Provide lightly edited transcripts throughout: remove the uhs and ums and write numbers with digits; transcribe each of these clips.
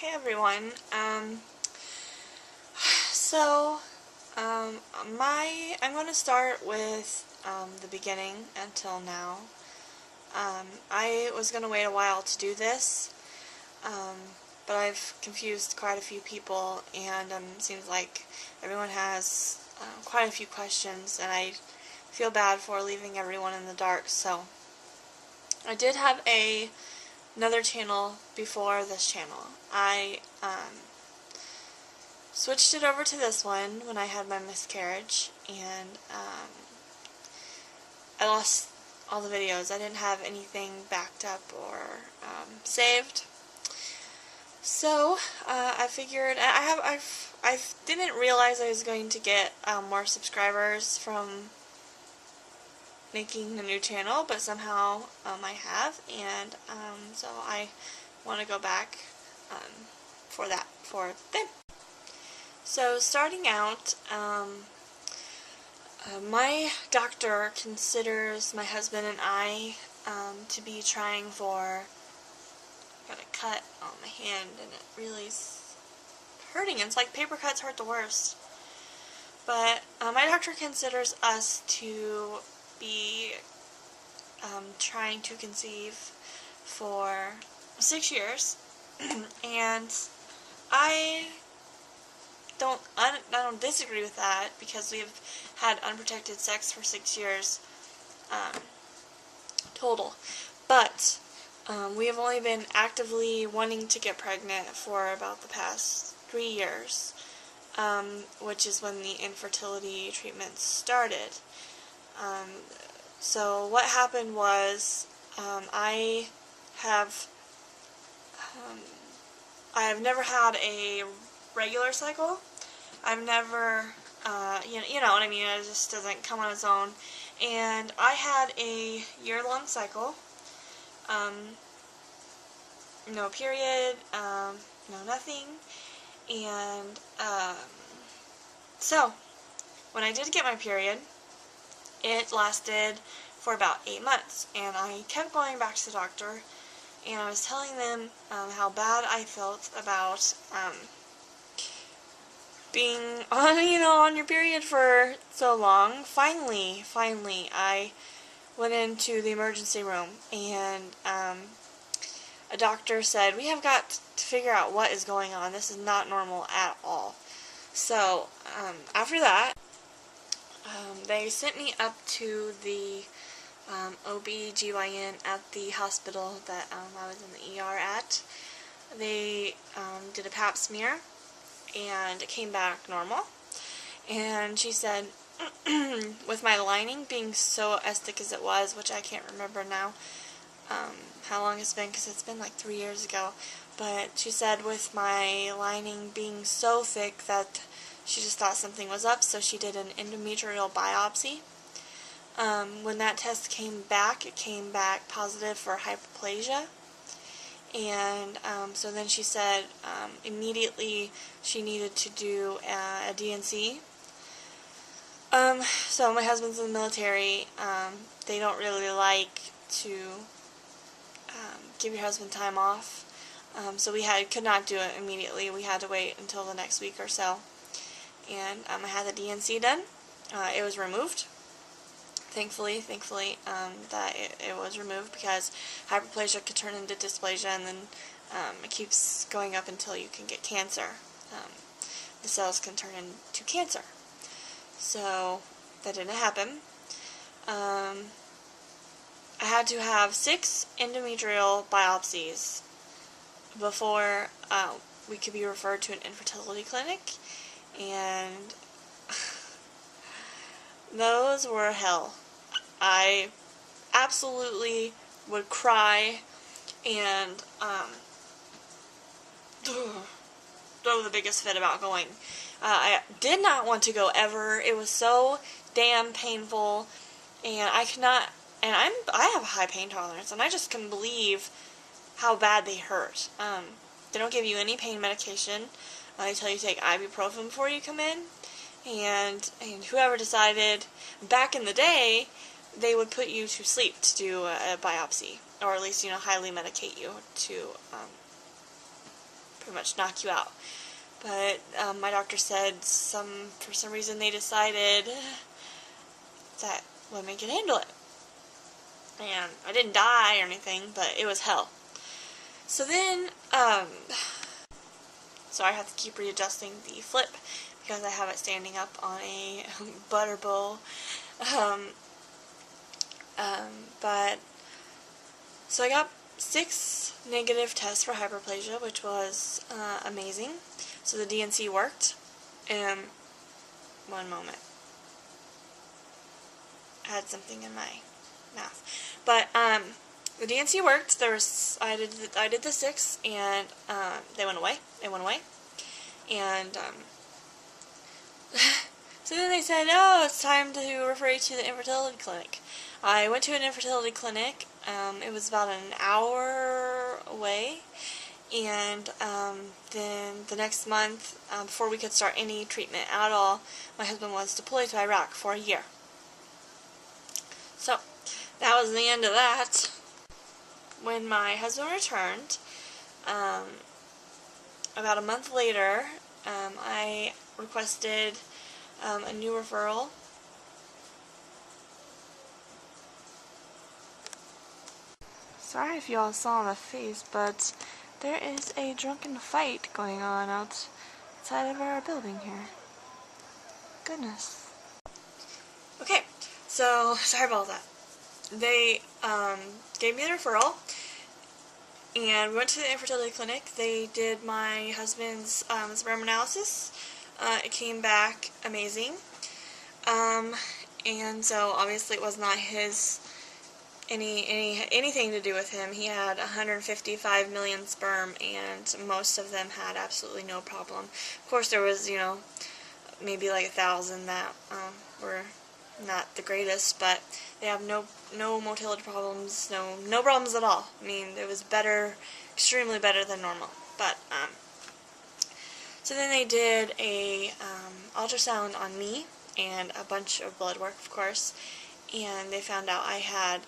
Hey everyone. So, I'm going to start with the beginning until now. I was going to wait a while to do this, but I've confused quite a few people, and it seems like everyone has quite a few questions, and I feel bad for leaving everyone in the dark. So, I did have another channel before this channel. I switched it over to this one when I had my miscarriage, and I lost all the videos. I didn't have anything backed up or saved. So I figured I didn't realize I was going to get more subscribers from making a new channel, but somehow I have, and so I want to go back for them. So starting out, my doctor considers my husband and I to be trying for, I got a cut on my hand and it really is hurting. It's like paper cuts hurt the worst. But my doctor considers us to be trying to conceive for 6 years, and I don't disagree with that, because we've had unprotected sex for 6 years total. But we have only been actively wanting to get pregnant for about the past 3 years, which is when the infertility treatments started. So what happened was I have never had a regular cycle. I've never, you know what I mean, it just doesn't come on its own. And I had a year-long cycle, no period, no nothing, and, so, when I did get my period, it lasted for about 8 months, and I kept going back to the doctor, and I was telling them how bad I felt about being on your period for so long. Finally, I went into the emergency room, and a doctor said, "We have got to figure out what is going on. This is not normal at all." So, after that, they sent me up to the OB/GYN at the hospital that I was in the ER at. They did a pap smear, and it came back normal. And she said, with my lining being so as thick as it was, which I can't remember now how long it's been, because it's been like 3 years ago, but she said with my lining being so thick that she just thought something was up, so she did an endometrial biopsy. When that test came back, it came back positive for hyperplasia. And so then she said immediately she needed to do a D&C. So my husband's in the military. They don't really like to give your husband time off. So we could not do it immediately. We had to wait until the next week or so. And I had the D&C done. It was removed. Thankfully, that it was removed, because hyperplasia could turn into dysplasia, and then it keeps going up until you can get cancer. The cells can turn into cancer. So that didn't happen. I had to have 6 endometrial biopsies before we could be referred to an infertility clinic, and those were hell. I absolutely would cry and throw the biggest fit about going. I did not want to go ever. It was so damn painful, and I could not. And I have a high pain tolerance, and I just couldn't believe how bad they hurt. They don't give you any pain medication. They tell you to take ibuprofen before you come in. And whoever decided, back in the day, they would put you to sleep to do a biopsy, or at least, highly medicate you to pretty much knock you out. But my doctor said for some reason they decided that women could handle it. And I didn't die or anything, but it was hell. So then, so I have to keep readjusting the flip because I have it standing up on a butter bowl. But so I got 6 negative tests for hyperplasia, which was amazing. So the DNC worked. One moment. I had something in my mouth. But the DNC worked. I did the 6, and they went away. And so then they said, "Oh, it's time to refer you to the infertility clinic." I went to an infertility clinic. It was about an hour away. And then the next month, before we could start any treatment at all, my husband was deployed to Iraq for a year. So that was the end of that. When my husband returned, about a month later, I requested a new referral. Sorry if you all saw my face, but there is a drunken fight going on outside of our building here. Goodness. Okay, so sorry about that. They gave me the referral, and we went to the infertility clinic. They did my husband's sperm analysis. It came back amazing. And so obviously it was not his anything to do with him. He had 155 million sperm, and most of them had absolutely no problem. Of course, there was, maybe like 1,000 that were not the greatest, but they have no motility problems, no problems at all. I mean, it was better, extremely better than normal. But so then they did a ultrasound on me and a bunch of blood work, of course, and they found out I had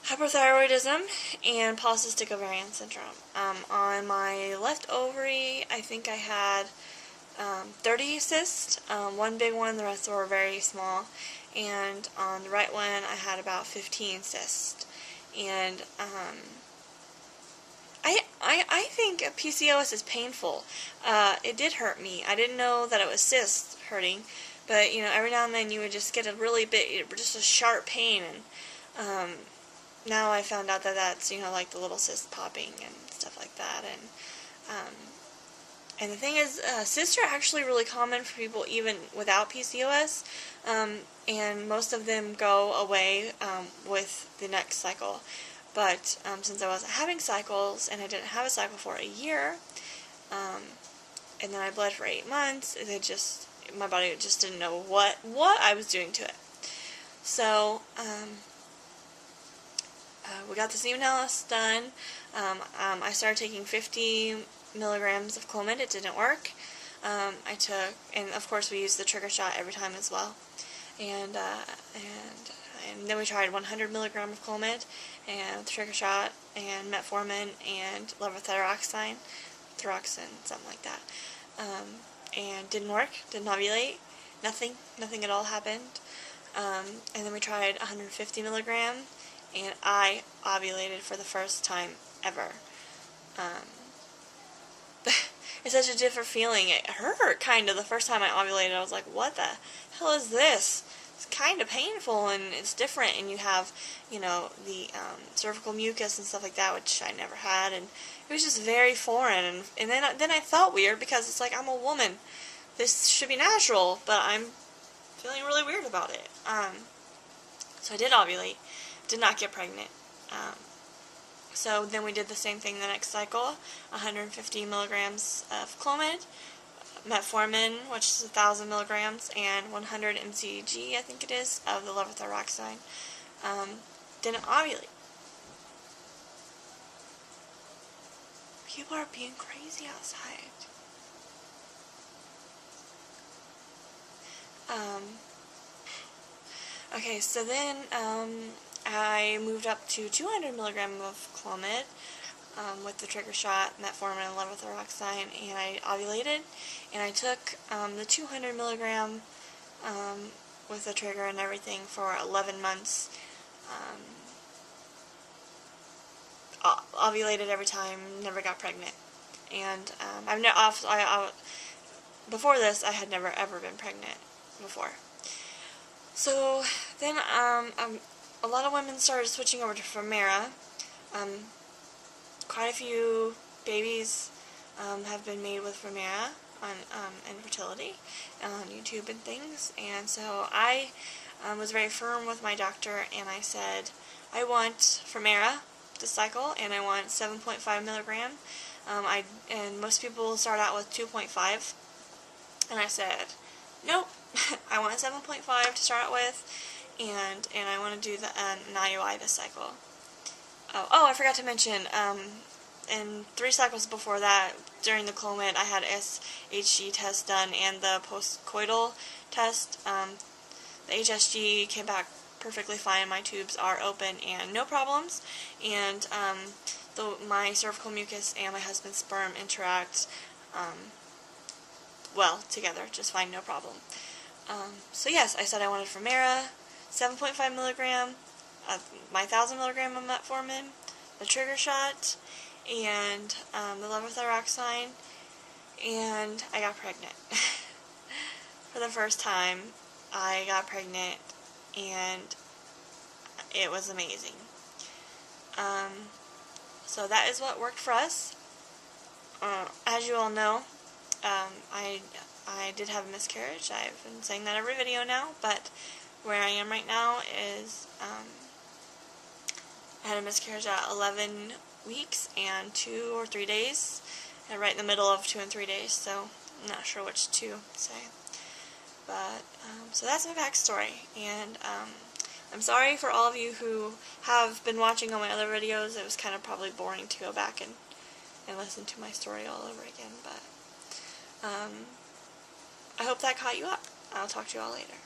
hypothyroidism and polycystic ovarian syndrome. On my left ovary, I think I had 30 cysts, one big one, the rest were very small, and on the right one I had about 15 cysts. And I think PCOS is painful. It did hurt me. I didn't know that it was cysts hurting, but every now and then you would just get just a sharp pain, and now I found out that that's like the little cysts popping and stuff like that. And the thing is, cysts are actually really common for people even without PCOS, and most of them go away with the next cycle. But since I wasn't having cycles, and I didn't have a cycle for a year, and then I bled for 8 months, my body just didn't know what I was doing to it. So we got the semen analysis done. I started taking 50 milligrams of Clomid. It didn't work. And of course we used the trigger shot every time as well. And then we tried 100 milligrams of Clomid and the trigger shot and metformin and levothyroxine, something like that. And didn't work. Didn't ovulate. Nothing at all happened. And then we tried 150 milligrams, and I ovulated for the first time ever. It's such a different feeling. It hurt, kind of, the first time I ovulated. I was like, what the hell is this? It's kind of painful, and it's different, and you have, the cervical mucus and stuff like that, which I never had, and it was just very foreign, and then I felt weird, because it's like, I'm a woman. This should be natural, but I'm feeling really weird about it. So I did ovulate, did not get pregnant. So then we did the same thing the next cycle, 150 milligrams of Clomid, metformin, which is 1,000 milligrams, and 100 mcg, I think it is, of the levothyroxine. Didn't ovulate. People are being crazy outside. Okay, so then I moved up to 200 milligrams of Clomid, with the trigger shot, metformin and levothyroxine, and I ovulated, and I took the 200 milligram with the trigger and everything for 11 months. Ovulated every time, never got pregnant. And before this, I had never ever been pregnant before. So then a lot of women started switching over to Femera. Quite a few babies have been made with Femera on infertility on YouTube and things. And so I was very firm with my doctor, and I said, I want Femera this cycle, and I want 7.5 milligram. And most people start out with 2.5, and I said, nope, I want 7.5 to start out with, and I want to do an IUI this cycle. Oh, I forgot to mention, in 3 cycles before that, during the Clomid, I had SHG test done and the postcoital test. The HSG came back perfectly fine. My tubes are open and no problems, and my cervical mucus and my husband's sperm interact well together, just fine, no problem. So yes, I said I wanted Femera, 7.5 milligram, my 1,000 milligram of metformin, the trigger shot, and the levothyroxine, and I got pregnant. For the first time, I got pregnant, and it was amazing. So that is what worked for us. As you all know, I did have a miscarriage. I've been saying that every video now, but where I am right now is I had a miscarriage at 11 weeks and 2 or 3 days, and right in the middle of 2 and 3 days, so I'm not sure which to say. But, so that's my backstory, and I'm sorry for all of you who have been watching all my other videos. It was kind of probably boring to go back and listen to my story all over again, but I hope that caught you up. I'll talk to you all later.